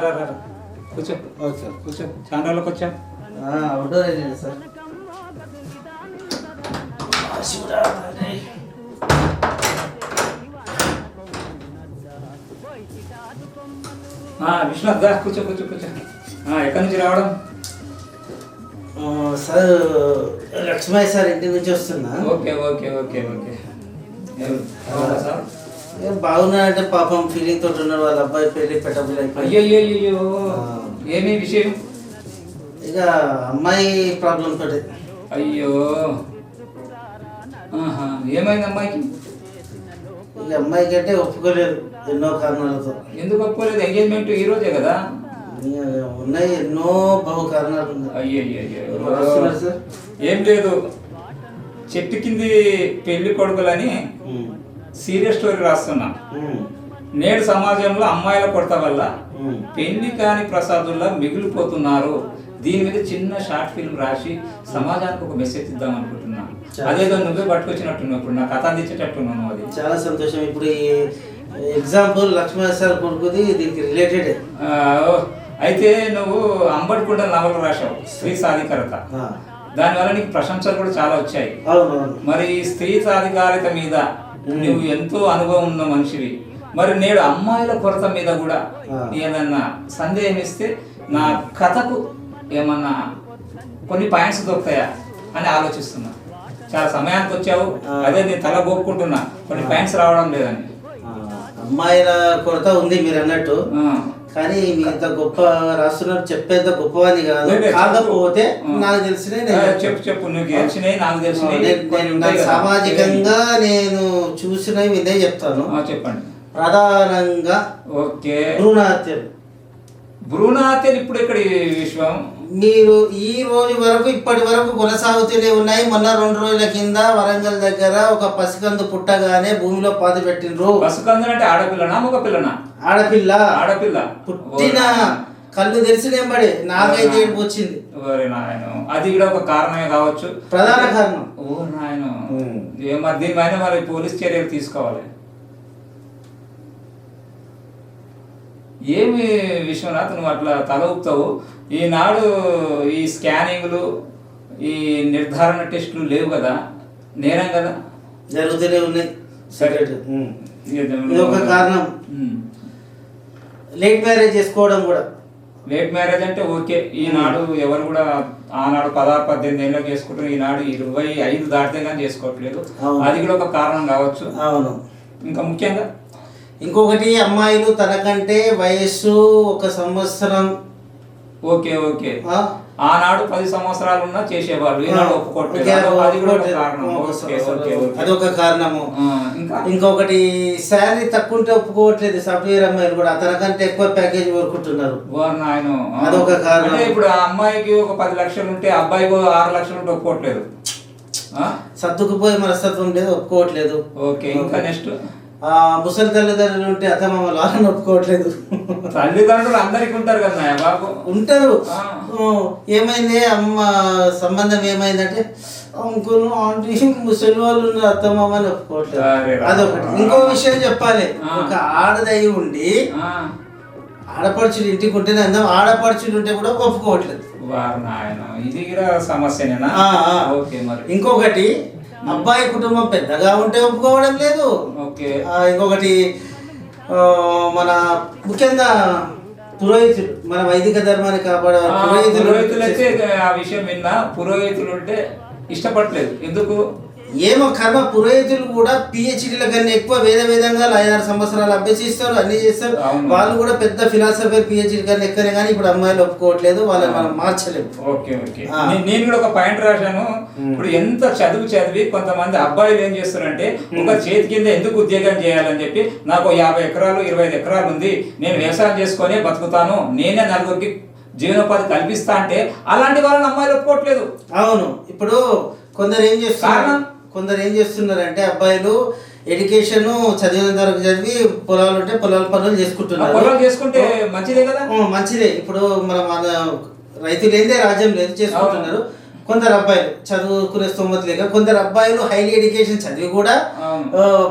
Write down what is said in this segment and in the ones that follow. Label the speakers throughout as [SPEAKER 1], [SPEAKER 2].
[SPEAKER 1] రా రా కూర్చో కూర్చో చాలా రోజులకు వచ్చా
[SPEAKER 2] అవుట్డోర్ వెళ్ళండి సార్.
[SPEAKER 1] విశ్వనాథ్ దా కూర్చో కూర్చో కూర్చో ఎక్కడి నుంచి రావడం
[SPEAKER 2] సార్ లక్ష్మయ్య సార్ ఇంటి నుంచి వస్తున్నా.
[SPEAKER 1] Okay okay okay okay sir
[SPEAKER 2] ఏం బాగున్నాడంటే పాపం ఫీలింగ్ తోటి ఉన్నాడు. వాళ్ళ అబ్బాయి పెళ్లి పెట్టబుల్ అయిపోయి.
[SPEAKER 1] అయ్యో ఏమీ విషయం?
[SPEAKER 2] ఇక అమ్మాయి ప్రాబ్లం తోటి.
[SPEAKER 1] అయ్యో ఏమైంది అమ్మాయికి?
[SPEAKER 2] ఇక అమ్మాయికి అంటే ఒప్పుకోలేదు ఎన్నో కారణాలతో.
[SPEAKER 1] ఎందుకు ఒప్పుకోలేదు? ఎంగేజ్మెంట్ ఈ రోజే కదా.
[SPEAKER 2] ఉన్నాయి ఎన్నో బహు కారణాలు ఉన్నాయి.
[SPEAKER 1] అయ్యో
[SPEAKER 2] సార్
[SPEAKER 1] ఏం లేదు, చెట్టు కింది పెళ్లి కొడుకులని సీరియస్ స్టోరీ రాస్తున్నా. నేడు సమాజంలో అమ్మాయిల కొరత వల్ల పెళ్లి కాని ప్రసాదుల్లా మిగిలిపోతున్నారు. దీని మీద చిన్న షార్ట్ ఫిల్మ్ రాసి సమాజానికి ఒక మెసేజ్ ఇద్దాం అనుకుంటున్నా. అదేదో నువ్వే పట్టుకొచ్చినట్టున్నావు, ఇప్పుడు నా కథ అందించేటట్టున్నాను. అది
[SPEAKER 2] చాలా సంతోషం. ఇప్పుడు ఈ ఎగ్జాంపుల్ లక్ష్మణ్ సార్ కొడుకుది దీనికి రిలేటెడ్.
[SPEAKER 1] అయితే నువ్వు అంబటికుండ నవలు రాశావు, స్త్రీ సాధికారత. దానివల్ల నీకు ప్రశంసలు కూడా చాలా వచ్చాయి. మరి స్త్రీ సాధికారత మీద నువ్వు ఎంతో అనుభవం ఉన్న మనిషివి. మరి నేడు అమ్మాయిల కొరత మీద కూడా ఏదన్నా సందేహం ఇస్తే నా కథకు ఏమన్నా కొన్ని పాయింట్స్ దొరుకుతాయా అని ఆలోచిస్తున్నా. చాలా సమయానికి వచ్చావు, అదే నేను తల గోపుకుంటున్నా కొన్ని పాయింట్స్ రావడం లేదని.
[SPEAKER 2] అమ్మాయిల కొరత ఉంది మీరు అన్నట్టు, కానీ మీ ఇంత గొప్ప రాస్తున్నారు, చెప్పేంత గొప్పవాని కాదు. కాకపోతే నాకు తెలిసినవి
[SPEAKER 1] చెప్పు నువ్వు తెలిసినవి నాకు తెలిసినవి
[SPEAKER 2] సామాజికంగా నేను చూసినవి ఇదే చెప్తాను.
[SPEAKER 1] చెప్పండి.
[SPEAKER 2] ప్రధానంగా
[SPEAKER 1] ఓకే,
[SPEAKER 2] భ్రూణహత్యలు.
[SPEAKER 1] భ్రూణహత్యలు ఇప్పుడు ఇక్కడ విశ్వం
[SPEAKER 2] మీరు ఈ రోజు వరకు ఇప్పటి వరకు కొనసాగుతూనే ఉన్నాయి. మొన్న 2 రోజుల కింద వరంగల్ దగ్గర ఒక పసికందు పుట్టగానే భూమిలో పాతి పెట్టిండ్రు.
[SPEAKER 1] పసికందు అంటే ఆడపిల్లనా మగ పిల్లనా?
[SPEAKER 2] ఆడపిల్ల.
[SPEAKER 1] ఆడపిల్ల
[SPEAKER 2] పుట్టిన కళ్ళు తెలిసినేంబడి నాకైతే ఏడుపు వచ్చింది.
[SPEAKER 1] అది కూడా ఒక కారణమే కావచ్చు,
[SPEAKER 2] ప్రధాన కారణం.
[SPEAKER 1] ఓ నాయన, మరి దీనిపైన మరి పోలీస్ చర్యలు తీసుకోవాలి. ఏమి విశ్వనాథ్ నువ్వు అట్లా తల ఊపుతావు? ఈనాడు ఈ స్కానింగ్లు, ఈ నిర్ధారణ టెస్టులు లేవు కదా, నేరం కదా,
[SPEAKER 2] జరుగుతూనే ఉన్నాయి. ఇది ఒక కారణం. లేట్ మ్యారేజ్ చేసుకోవడం కూడా.
[SPEAKER 1] లేట్ మ్యారేజ్ అంటే ఓకే, ఈనాడు ఎవరు కూడా ఆనాడు 16-18 ఏళ్ళకి చేసుకుంటారు, ఈనాడు 25 దాటితే కానీ చేసుకోవట్లేదు. అది కూడా ఒక కారణం కావచ్చు.
[SPEAKER 2] అవును.
[SPEAKER 1] ఇంకా ముఖ్యంగా
[SPEAKER 2] ఇంకొకటి, అమ్మాయిలు తనకంటే వయస్సు 1 సంవత్సరం.
[SPEAKER 1] ఓకే ఓకే, ఆనాడు 10 సంవత్సరాలు ఉన్నా చేసేవాళ్ళు, ఈనాడు ఒప్పుకోవట్లేదు.
[SPEAKER 2] అదొక కారణము. ఇంకొకటి, శాలరీ తక్కువ ఉంటే ఒప్పుకోవట్లేదు. సాఫ్ట్వేర్ అమ్మాయిలు కూడా తనకంటే ఎక్కువ ప్యాకేజ్ కోరుకుంటున్నారు. అదొక కారణం.
[SPEAKER 1] ఇప్పుడు ఆ అమ్మాయికి ఒక 10 లక్షలు ఉంటే అబ్బాయికి 6 లక్షలు ఉంటే ఒప్పుకోవట్లేదు.
[SPEAKER 2] సర్దుకుపోయి మనస్తత్వం లేదు, ఒప్పుకోవట్లేదు.
[SPEAKER 1] ఓకే, ఇంకా నెక్స్ట్,
[SPEAKER 2] ముసలి తల్లిదండ్రులు ఉంటే అత్తమామలు వాళ్ళని ఒప్పుకోవట్లేదు.
[SPEAKER 1] తల్లిదండ్రులు అందరికి ఉంటారు కదా బాబు, ఉంటారు.
[SPEAKER 2] ఏమైంది అమ్మ సంబంధం ఏమైందంటే అంకుల్ ఆంటీ ముసలి వాళ్ళు ఉన్నారు, అత్తమామని ఒప్పుకోవట్లేదు. అదొకటి. ఇంకో విషయం చెప్పాలి, ఒక ఆడదై ఉండి ఆడపడుచులు ఇంటికి ఉంటేనే అందం, ఆడపడుచులు ఉంటే కూడా ఒప్పుకోవట్లేదు.
[SPEAKER 1] ఇది కూడా సమస్యనేనా?
[SPEAKER 2] ఇంకొకటి, అబ్బాయి కుటుంబం పెద్దగా ఉంటే ఒప్పుకోవడం లేదు. ఇంకొకటి, మన ముఖ్యంగా పురోహితులు, మన వైదిక ధర్మాన్ని కాపాడే
[SPEAKER 1] పురోహితులు అయితే ఆ విషయం విన్నా, పురోహితులు ఉంటే ఇష్టపడలేదు. ఎందుకు
[SPEAKER 2] ఏమో కర్మ. పురోహితులు కూడా పిహెచ్డీల కన్నా ఎక్కువ వేదంగా 5-6 సంవత్సరాలు అభ్యసిస్తారు, అన్ని చేస్తారు. వాళ్ళు కూడా పెద్ద ఫిలాసఫర్ పిహెచ్డీ కన్నా ఎక్కువనే, కానీ ఇప్పుడు అమ్మాయిలు ఒప్పుకోవట్లేదు. వాళ్ళని మనం మార్చలేము.
[SPEAKER 1] ఓకే ఓకే, నేను కూడా ఒక పాయింట్ రాశాను. ఇప్పుడు ఎంత చదివి కొంతమంది అబ్బాయిలు ఏం చేస్తారంటే, ఒక చేతి కింద ఎందుకు ఉద్యోగం చేయాలని చెప్పి, నాకు 50 ఎకరాలు 25 ఎకరాలు ఉంది, నేను వ్యవసాయం చేసుకొని బతుకుతాను, నేనే నలుగురికి జీవనోపాధి కల్పిస్తా అంటే అలాంటి వాళ్ళని అమ్మాయిలు ఒప్పుకోవట్లేదు.
[SPEAKER 2] అవును. ఇప్పుడు కొందరు ఏం చేస్తున్నారంటే, అబ్బాయిలు ఎడ్యుకేషన్ చదివిన వరకు చదివి పొలాలు ఉంటే పొలాల పనులు చేసుకుంటున్నారు.
[SPEAKER 1] పొలాలు చేసుకుంటే మంచిదే కదా.
[SPEAKER 2] మంచిదే. ఇప్పుడు మన రైతు లేదే రాజ్యం లేదు, చేసుకుంటున్నారు. కొందరు అబ్బాయిలు చదువుకునే స్తోమత లేక కొందరు అబ్బాయిలు హైలీ ఎడ్యుకేషన్ చదివి కూడా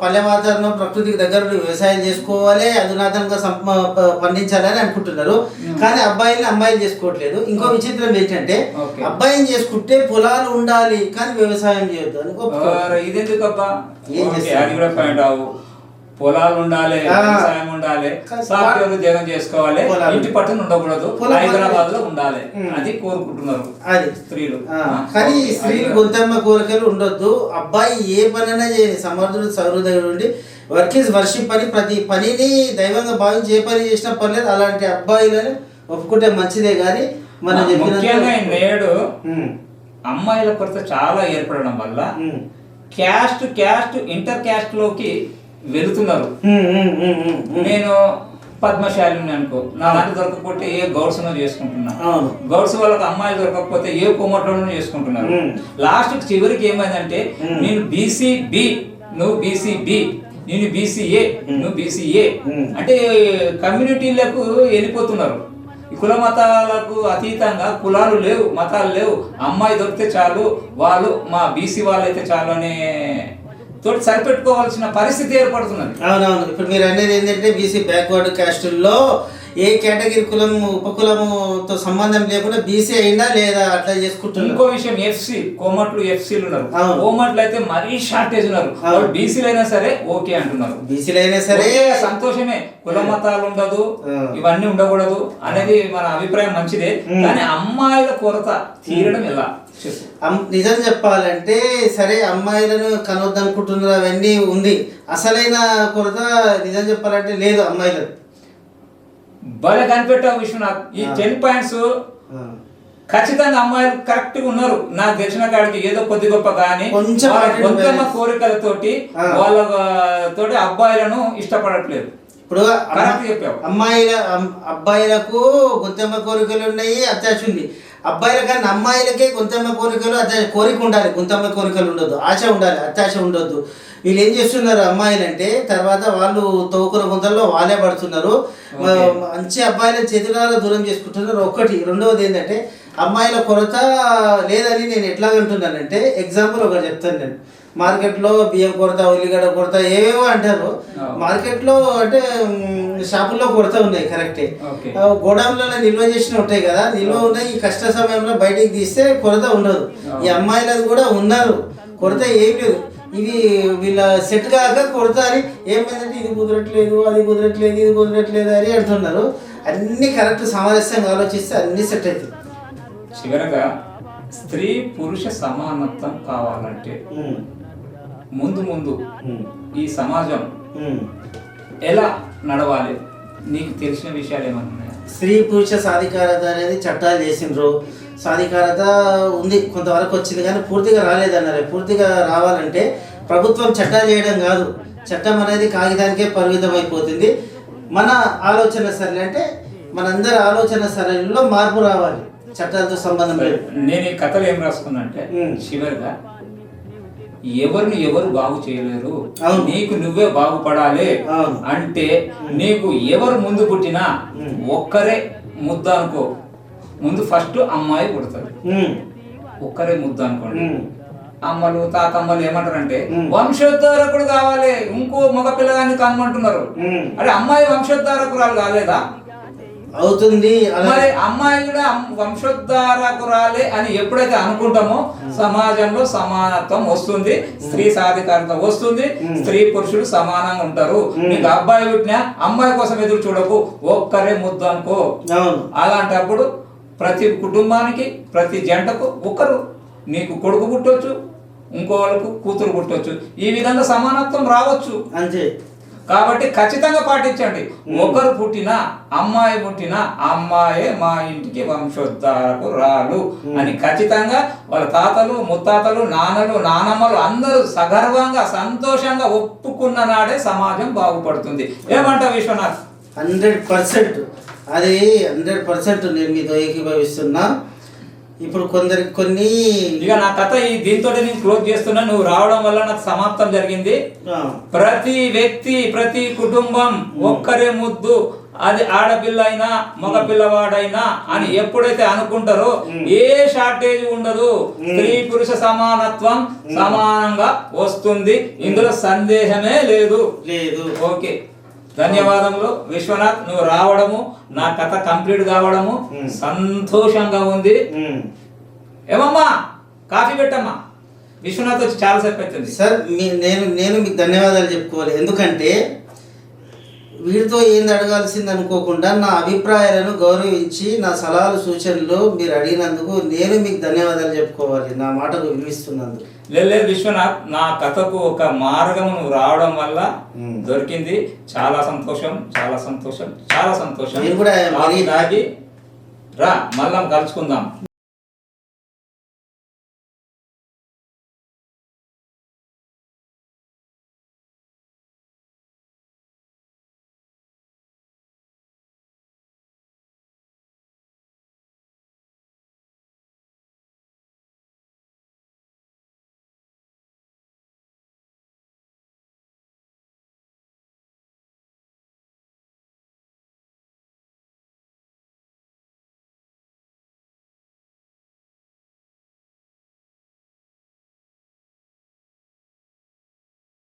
[SPEAKER 2] పల్లె వాతావరణం ప్రకృతికి దగ్గర వ్యవసాయం చేసుకోవాలి, అధునాతనంగా పండించాలని అనుకుంటున్నారు. కానీ అమ్మాయిలు చేసుకోవట్లేదు. ఇంకో విచిత్రం ఏంటంటే అబ్బాయిని చేసుకుంటే పొలాలు ఉండాలి కానీ వ్యవసాయం చేయొద్దు అని.
[SPEAKER 1] ఇదెందుకబ్బా, అది కూడా పాయింట్ అవు. పొలాలు ఉండాలి, వ్యవసాయం ఉండాలి, సాఫ్ట్వేర్ ఉద్యోగం చేసుకోవాలి, ఇంటి పట్టున ఉండకూడదు, హైదరాబాద్ లో ఉండాలి, అది కోరుకుంటున్నారు
[SPEAKER 2] అది
[SPEAKER 1] స్త్రీలు.
[SPEAKER 2] కానీ స్త్రీలు గొంతమ్మ కోరికలు ఉండొద్దు. అబ్బాయి ఏ పనైనా చేయని సమర్థుడు సౌహృదయుడు ఉండి వర్క్ ఈజ్ వర్షిప్ అని ప్రతి పనిని దైవంగా భావించి ఏ పని చేసినా పర్లేదు. అలాంటి అబ్బాయిలను ఒప్పుకుంటే మంచిదే. కానీ మనం
[SPEAKER 1] ముఖ్యంగా నేడు అమ్మాయిల కొరత చాలా ఏర్పడడం వల్ల క్యాస్ట్ ఇంటర్ క్యాస్ట్ లోకి వెళుతున్నారు. నేను పద్మశాలిని అనుకో, నా దాంట్లో దొరకకపోతే ఏ గౌడ్స్ చేసుకుంటున్నా, గౌడ్స్ వాళ్ళకి అమ్మాయిలు దొరకకపోతే ఏ కోమట్లోనూ చేసుకుంటున్నారు. లాస్ట్ చివరికి ఏమైందంటే నేను BCB నువ్వు BCB, నేను BCA నువ్వు BCA అంటే కమ్యూనిటీలకు వెళ్ళిపోతున్నారు. కుల మతాలకు అతీతంగా కులాలు లేవు, మతాలు లేవు, అమ్మాయి దొరికితే చాలు, వాళ్ళు మా BC వాళ్ళు అయితే చాలు అనే తోటి సరిపెట్టుకోవాల్సిన పరిస్థితి ఏర్పడుతున్నది.
[SPEAKER 2] అవునవును. ఇప్పుడు మీరు అనేది ఏంటంటే BC బ్యాక్వర్డ్ క్యాస్టుల్లో ఏ కేటగిరీ కులము ఉపకులముతో సంబంధం లేకుండా BC అయినా లేదా అట్లా చేసుకుంటున్నారు.
[SPEAKER 1] ఇంకో విషయం FC కోమట్లు FCలు ఉన్నారు. కోమట్లు అయితే మరీ షార్టేజ్ ఉన్నారు. BCలు అయినా సరే ఓకే అంటున్నారు.
[SPEAKER 2] BCలు అయినా సరే
[SPEAKER 1] సంతోషమే, కుల మతాలు ఉండదు, ఇవన్నీ ఉండకూడదు అనేది మన అభిప్రాయం మంచిదే. కానీ అమ్మాయిల కొరత తీరడం ఎలా?
[SPEAKER 2] నిజం చెప్పాలంటే సరే అమ్మాయిలను కనొద్దనుకుంటున్నారు, అవన్నీ ఉంది. అసలైన కొరత నిజం చెప్పాలంటే లేదు అమ్మాయిలకు.
[SPEAKER 1] భలే కనిపెట్టావు విశ్వనాథ్. ఈ 10 పాయింట్స్ ఖచ్చితంగా అమ్మాయిలు కరెక్ట్ గా ఉన్నారు. నాకు తెలిసిన కాడికి ఏదో కొద్ది గొప్ప కానీ కొంచెం కోరికలతోటి వాళ్ళతోటి అబ్బాయిలను ఇష్టపడట్లేదు.
[SPEAKER 2] ఇప్పుడు అబ్బాయిలకు గొంతెమ్మ కోరికలు ఉన్నాయి, అత్యాశ ఉంది. అబ్బాయిల కన్నా అమ్మాయిలకే గొంతమ్మ కోరికలు కోరిక ఉండాలి, గొంతమ్మ కోరికలు ఉండొద్దు, ఆశ ఉండాలి, అత్యాశ ఉండొద్దు. వీళ్ళు ఏం చేస్తున్నారు అమ్మాయిలు అంటే తర్వాత వాళ్ళు తవ్వుకున్న గుంతల్లో వాళ్ళే పడుతున్నారు. మంచి అబ్బాయిల చేతులారా దూరం చేసుకుంటున్నారు. ఒకటి. రెండవది ఏంటంటే అమ్మాయిల కొరత లేదని నేను ఎట్లా అంటున్నానంటే ఎగ్జాంపుల్ ఒకటి చెప్తాను. నేను మార్కెట్లో బియ్యం కొరత, ఉల్లిగడ్డ కొరత ఏవేవో అంటారు. మార్కెట్లో అంటే షాపుల్లో కొరత ఉన్నాయి కరెక్టే. గోడౌన్లలో నిల్వ చేసిన ఉంటాయి కదా, నిల్వ ఉన్నాయి. ఈ కష్ట సమయంలో బయటికి తీస్తే కొరత ఉండదు. ఈ అమ్మాయిలది కూడా ఉన్నారు, కొరత ఏం లేదు. ఇది వీళ్ళ సెట్ కాక కొరత అని ఏమైందంటే ఇది కుదరట్లేదు, అది కుదరట్లేదు, ఇది కుదరట్లేదు అని అంటున్నారు. అన్ని కరెక్ట్ సామరస్యంగా ఆలోచిస్తే అన్ని సెట్ అవుతుంది.
[SPEAKER 1] చివరగా స్త్రీ పురుష సమానత్వం కావాలంటే ముందు ఈ సమాజం ఎలా నడవాలి? నీకు తెలిసిన విషయాలు ఏమన్నా?
[SPEAKER 2] స్త్రీ పురుష సాధికారత అనేది చట్టాలు చేసిండ్రు, సాధికారత ఉంది, కొంతవరకు వచ్చింది కానీ పూర్తిగా రాలేదన్నారు. పూర్తిగా రావాలంటే ప్రభుత్వం చట్టాలు చేయడం కాదు, చట్టం అనేది కాగితానికే పరిమితం అయిపోతుంది. మన ఆలోచన సరళి అంటే మనందరి ఆలోచన సరళిలో మార్పు రావాలి, చట్టాలతో సంబంధం లేదు.
[SPEAKER 1] నేను ఈ కథలు ఏం రాసుకున్నా అంటే చివరిగా ఎవరిని ఎవరు బాగు చేయలేరు, నీకు నువ్వే బాగుపడాలి అంటే నీకు ఎవరు ముందు పుట్టినా ఒక్కరే ముద్ద అనుకో. ముందు ఫస్ట్ అమ్మాయి పుడతారు, ఒక్కరే ముద్ద అనుకోండి. అమ్మలు తాతమ్మలు ఏమంటారంటే వంశోద్ధారకుడు కావాలి, ఇంకో మగ పిల్లగాన్ని కనమంటున్నారు. అరే అమ్మాయి వంశోద్ధారకురాలు కాలేదా?
[SPEAKER 2] అవుతుంది.
[SPEAKER 1] మరి అమ్మాయి కూడా వంశోద్ధారకురాలే అని ఎప్పుడైతే అనుకుంటామో సమాజంలో సమానత్వం వస్తుంది, స్త్రీ సాధికారత వస్తుంది, స్త్రీ పురుషుడు సమానంగా ఉంటారు. నీకు అబ్బాయి పుట్టినా అమ్మాయి కోసం ఎదురు చూడకు, ఒక్కరే ముద్ద అనుకో. అలాంటప్పుడు ప్రతి కుటుంబానికి ప్రతి జంటకు ఒకరు, నీకు కొడుకు పుట్టవచ్చు, ఇంకో వాళ్ళకు కూతురు పుట్టవచ్చు. ఈ విధంగా సమానత్వం రావచ్చు
[SPEAKER 2] అంతే.
[SPEAKER 1] కాబట్టి ఖచ్చితంగా పాటించండి. ఒకరు పుట్టినా అమ్మాయి పుట్టినా అమ్మాయే మా ఇంటికి వంశోద్ధారకు రాలు అని ఖచ్చితంగా వాళ్ళ తాతలు ముత్తాతలు నాన్నలు నానమ్మలు అందరూ సగర్వంగా సంతోషంగా ఒప్పుకున్న నాడే సమాజం బాగుపడుతుంది. ఏమంటావు విశ్వనాథ్?
[SPEAKER 2] 100% అది 100% నేను మీతో ఏకీభవిస్తున్నా. ఇప్పుడు కొందరికి కొన్ని
[SPEAKER 1] ఇక నా కథ దీంతో నేను క్లోజ్ చేస్తున్నా. నువ్వు రావడం వల్ల నాకు సమాప్తం జరిగింది. ప్రతి వ్యక్తి ప్రతి కుటుంబం ఒక్కరే ముద్దు అది ఆడపిల్ల అయినా మగ పిల్లవాడైనా అని ఎప్పుడైతే అనుకుంటారో ఏ షార్టేజ్ ఉండదు. స్త్రీ పురుష సమానత్వం సమానంగా వస్తుంది, ఇందులో సందేహమే లేదు. ఓకే, ధన్యవాదములు విశ్వనాథ్, నువ్వు రావడము నా కథ కంప్లీట్ కావడము సంతోషంగా ఉంది. ఏమమ్మా కాఫీ పెట్టమ్మా, విశ్వనాథ్ వచ్చి చాలా సేపు అవుతుంది.
[SPEAKER 2] సార్ నేను మీకు ధన్యవాదాలు చెప్పుకోవాలి. ఎందుకంటే వీడితో ఏంది అడగాల్సింది అనుకోకుండా నా అభిప్రాయాలను గౌరవించి నా సలహాలు సూచనలు మీరు అడిగినందుకు నేను మీకు ధన్యవాదాలు చెప్పుకోవాలి, నా మాటకు విలువిస్తున్నందుకు.
[SPEAKER 1] లేదు విశ్వనాథ్, నా కథకు ఒక మార్గం నువ్వు రావడం వల్ల దొరికింది. చాలా సంతోషం, చాలా సంతోషం, చాలా సంతోషం.
[SPEAKER 2] మీరు కూడా
[SPEAKER 1] దాగి రా, మళ్ళా కలుసుకుందాం.